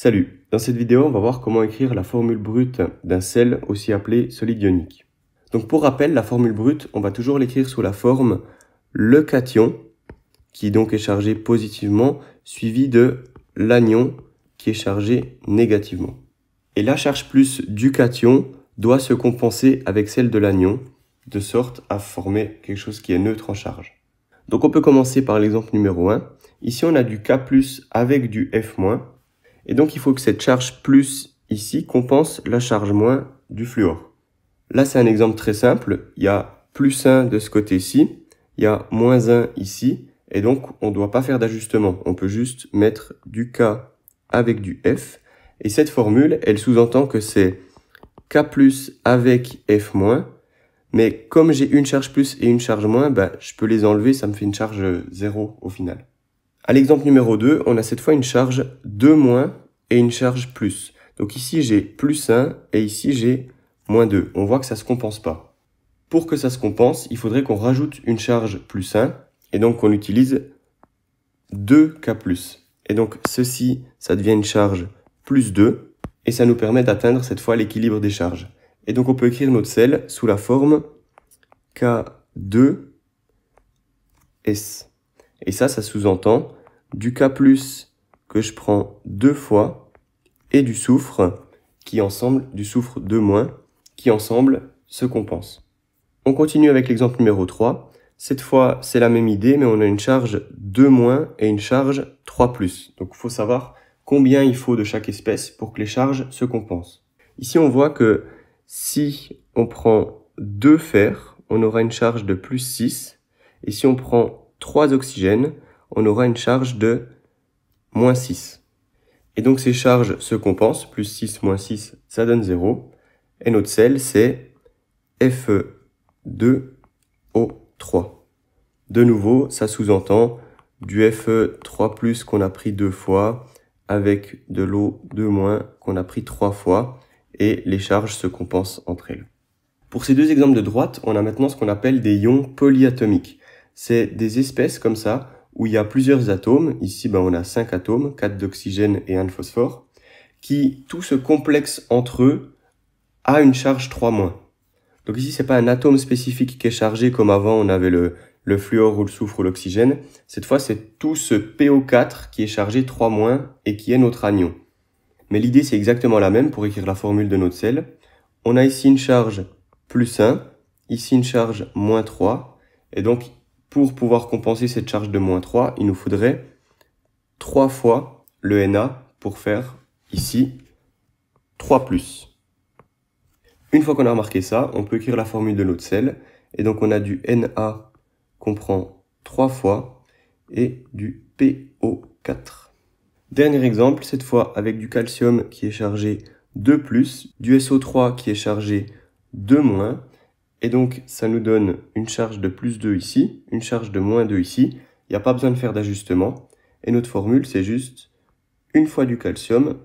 Salut, dans cette vidéo on va voir comment écrire la formule brute d'un sel aussi appelé solide ionique. Donc pour rappel, la formule brute, on va toujours l'écrire sous la forme le cation, qui donc est chargé positivement, suivi de l'anion qui est chargé négativement. Et la charge plus du cation doit se compenser avec celle de l'anion, de sorte à former quelque chose qui est neutre en charge. Donc on peut commencer par l'exemple numéro 1. Ici on a du K+, avec du F-. Et donc, il faut que cette charge plus ici compense la charge moins du fluor. Là, c'est un exemple très simple. Il y a plus 1 de ce côté-ci, il y a moins 1 ici. Et donc, on ne doit pas faire d'ajustement. On peut juste mettre du K avec du F. Et cette formule, elle sous-entend que c'est K+ avec F-. Mais comme j'ai une charge plus et une charge moins, je peux les enlever, ça me fait une charge 0 au final. À l'exemple numéro 2, on a cette fois une charge 2- et une charge plus. Donc ici, j'ai plus 1 et ici, j'ai moins 2. On voit que ça ne se compense pas. Pour que ça se compense, il faudrait qu'on rajoute une charge plus 1 et donc qu'on utilise 2K+. Et donc ceci, ça devient une charge plus 2 et ça nous permet d'atteindre cette fois l'équilibre des charges. Et donc on peut écrire notre sel sous la forme K2S. Et ça sous-entend du K+ que je prends 2 fois et du soufre qui ensemble, du soufre 2- qui ensemble se compensent. On continue avec l'exemple numéro 3. Cette fois, c'est la même idée, mais on a une charge 2- et une charge 3+. Donc il faut savoir combien il faut de chaque espèce pour que les charges se compensent. Ici, on voit que si on prend 2 fer, on aura une charge de plus 6. Et si on prend 3 oxygènes, on aura une charge de moins 6. Et donc ces charges se compensent, plus 6 moins 6, ça donne 0. Et notre sel, c'est Fe2O3. De nouveau, ça sous-entend du Fe3+ qu'on a pris 2 fois, avec de l'eau 2- qu'on a pris 3 fois, et les charges se compensent entre elles. Pour ces deux exemples de droite, on a maintenant ce qu'on appelle des ions polyatomiques. C'est des espèces comme ça, où il y a plusieurs atomes. Ici, on a 5 atomes, 4 d'oxygène et 1 de phosphore, qui tous se complexent entre eux à une charge 3-. Donc ici, c'est pas un atome spécifique qui est chargé comme avant, on avait le fluor ou le soufre ou l'oxygène. Cette fois, c'est tout ce PO4 qui est chargé 3- et qui est notre anion. Mais l'idée, c'est exactement la même pour écrire la formule de notre sel. On a ici une charge plus 1, ici une charge moins 3, et donc pour pouvoir compenser cette charge de moins 3, il nous faudrait 3 fois le Na pour faire ici 3+. Une fois qu'on a remarqué ça, on peut écrire la formule de notre sel, et donc on a du Na qu'on prend 3 fois, et du PO4. Dernier exemple, cette fois avec du calcium qui est chargé 2+, du SO3 qui est chargé 2-, et donc ça nous donne une charge de plus 2 ici, une charge de moins 2 ici. Il n'y a pas besoin de faire d'ajustement. Et notre formule, c'est juste une fois du calcium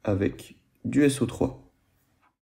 avec du SO3.